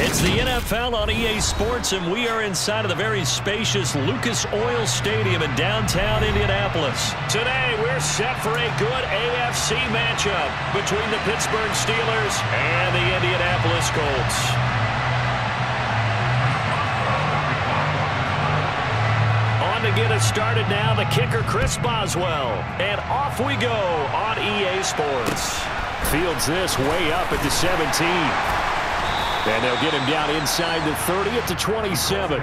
It's the NFL on EA Sports, and we are inside of the very spacious Lucas Oil Stadium in downtown Indianapolis. Today, we're set for a good AFC matchup between the Pittsburgh Steelers and the Indianapolis Colts. On to get us started now, the kicker, Chris Boswell. And off we go on EA Sports. Fields this way up at the 17. And they'll get him down inside the 30 at the 27.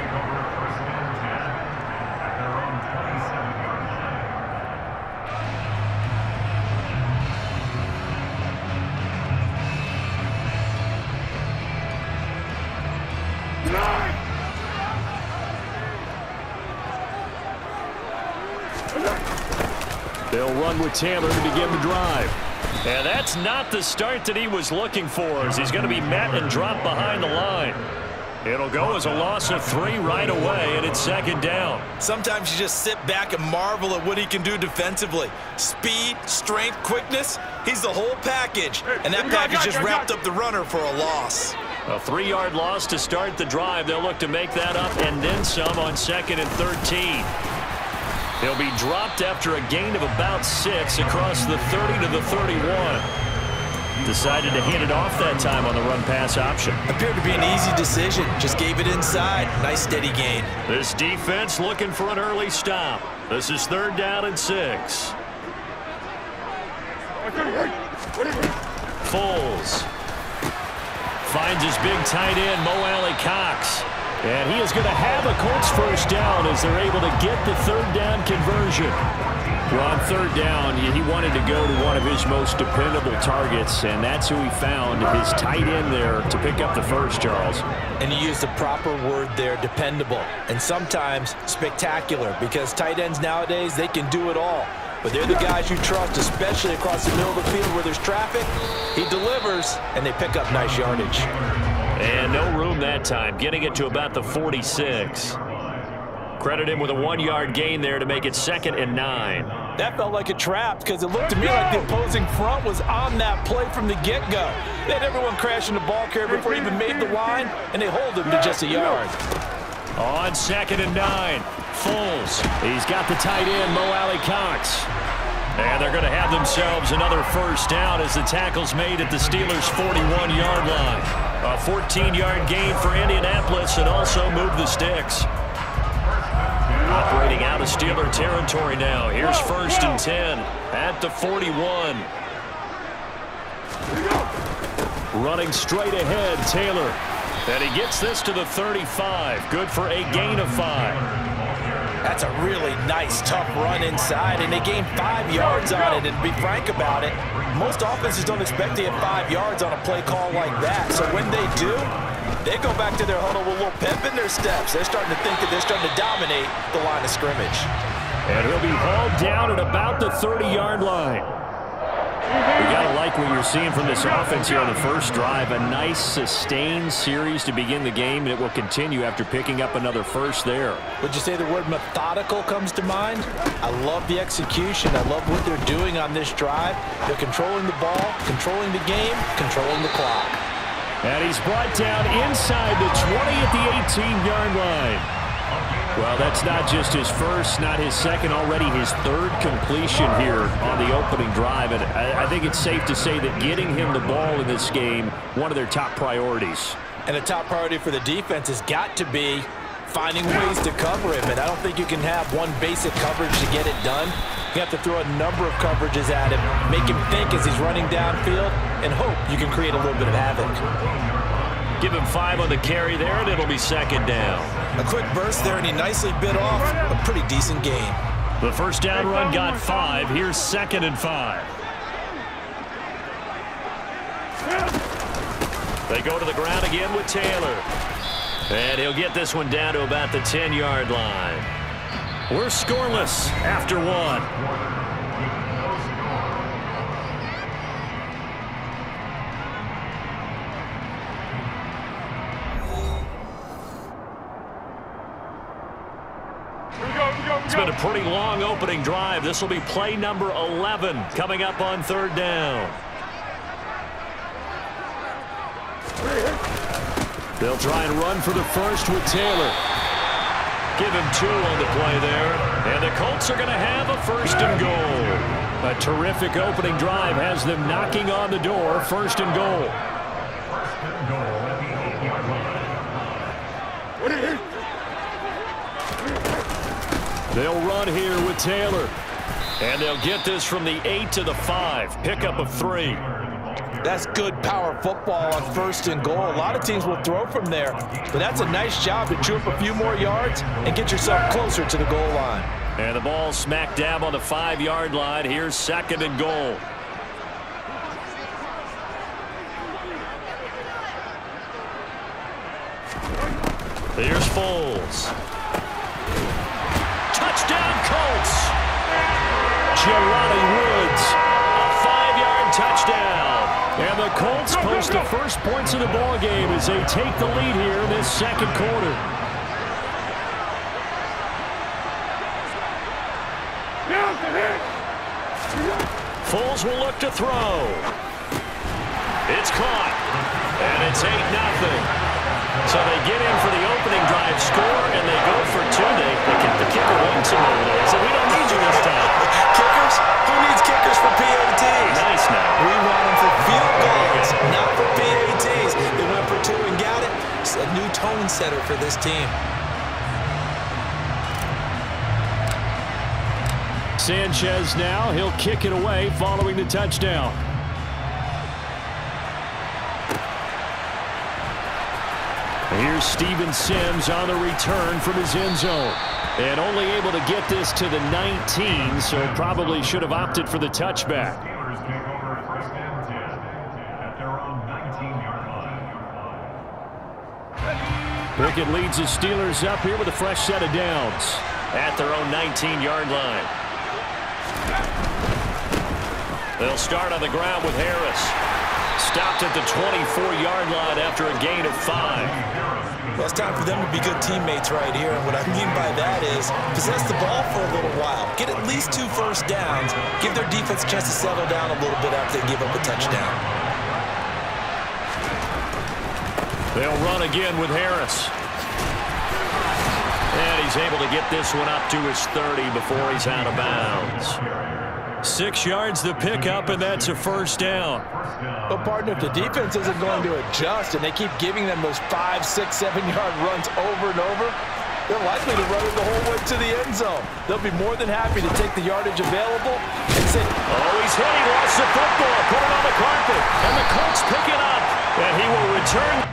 They'll run with Taylor to begin the drive. And that's not the start that he was looking for, as he's going to be met and dropped behind the line. It'll go as a loss of 3 right away, and it's second down. Sometimes you just sit back and marvel at what he can do defensively. Speed, strength, quickness, he's the whole package. And that package just wrapped up the runner for a loss. A 3-yard loss to start the drive. They'll look to make that up and then some on 2nd and 13. He'll be dropped after a gain of about 6 across the 30 to the 31. Decided to hand it off that time on the run-pass option. Appeared to be an easy decision. Just gave it inside. Nice steady gain. This defense looking for an early stop. This is 3rd down and 6. Foles finds his big tight end, Mo Alley-Cox. And he is going to have a Colts first down as they're able to get the 3rd down conversion. Well, on 3rd down, he wanted to go to one of his most dependable targets, and that's who he found, his tight end there, to pick up the first, Charles. And he used the proper word there, dependable, and sometimes spectacular, because tight ends nowadays, they can do it all. But they're the guys you trust, especially across the middle of the field where there's traffic. He delivers, and they pick up nice yardage. And no room that time, getting it to about the 46. Credit him with a 1-yard gain there to make it 2nd and 9. That felt like a trap because it looked to me like the opposing front was on that play from the get-go. They had everyone crashing the ball carrier before he even made the line, and they hold him to just a yard. On 2nd and 9, Foles. He's got the tight end, Mo Alley-Cox. And they're going to have themselves another first down as the tackle's made at the Steelers' 41-yard line. A 14-yard gain for Indianapolis and also move the sticks. Operating out of Steeler territory now. Here's 1st and 10 at the 41. Running straight ahead, Taylor. And he gets this to the 35. Good for a gain of 5. That's a really nice, tough run inside, and they gained 5 yards on it. And to be frank about it, most offenses don't expect to get 5 yards on a play call like that. So when they do, they go back to their huddle with a little pep in their steps. They're starting to think that they're starting to dominate the line of scrimmage. And he'll be hauled down at about the 30-yard line. We got to like what you're seeing from this offense here on the first drive. A nice, sustained series to begin the game, and it will continue after picking up another first there. Would you say the word methodical comes to mind? I love the execution. I love what they're doing on this drive. They're controlling the ball, controlling the game, controlling the clock. And he's brought down inside the 20 at the 18-yard line. Well, that's not just his first, not his second, already his 3rd completion here on the opening drive. And I think it's safe to say that getting him the ball in this game, one of their top priorities. And the top priority for the defense has got to be finding ways to cover him. And I don't think you can have one basic coverage to get it done. You have to throw a number of coverages at him, make him think as he's running downfield, and hope you can create a little bit of havoc. Give him 5 on the carry there, and it'll be 2nd down. A quick burst there, and he nicely bit off a pretty decent gain. The first down run got 5. Here's 2nd and 5. They go to the ground again with Taylor. And he'll get this one down to about the 10-yard line. We're scoreless after 1. It's been a pretty long opening drive. This will be play number 11 coming up on 3rd down. They'll try and run for the first with Taylor. Give him 2 on the play there. And the Colts are going to have a 1st and goal. A terrific opening drive has them knocking on the door. 1st and goal. They'll run here with Taylor. And they'll get this from the 8 to the 5. Pickup of 3. That's good power football on 1st and goal. A lot of teams will throw from there, but that's a nice job to chew up a few more yards and get yourself closer to the goal line. And the ball smack dab on the 5-yard line. Here's 2nd and goal. Here's Foles. Touchdown Colts. Jelani Woods. A 5-yard touchdown. And the Colts post the first points of the ball game as they take the lead here in this 2nd quarter. Foles will look to throw. It's caught. And it's 8-0. So they get in for the opening drive score, and they go for 2. They kept the kicker once over there. So we don't need you this time. Kickers? Who needs kickers for PATs? Nice now. We want them for field goals, not for PATs. They went for 2 and got it. It's a new tone setter for this team. Sanchez now. He'll kick it away following the touchdown. Here's Steven Sims on the return from his end zone. And only able to get this to the 19, so probably should have opted for the touchback. Pickett leads the Steelers up here with a fresh set of downs at their own 19-yard line. They'll start on the ground with Harris. Stopped at the 24-yard line after a gain of 5. Well, it's time for them to be good teammates right here. And what I mean by that is possess the ball for a little while. Get at least 2 first downs. Give their defense a chance to settle down a little bit after they give up a touchdown. They'll run again with Harris. And he's able to get this one up to his 30 before he's out of bounds. 6 yards the pickup, and that's a 1st down. But, partner, if the defense isn't going to adjust and they keep giving them those 5, 6, 7-yard runs over and over, they're likely to run it the whole way to the end zone. They'll be more than happy to take the yardage available and say, oh, he's hit. He lost the football. Put it on the carpet. And the Colts pick it up. And he will return.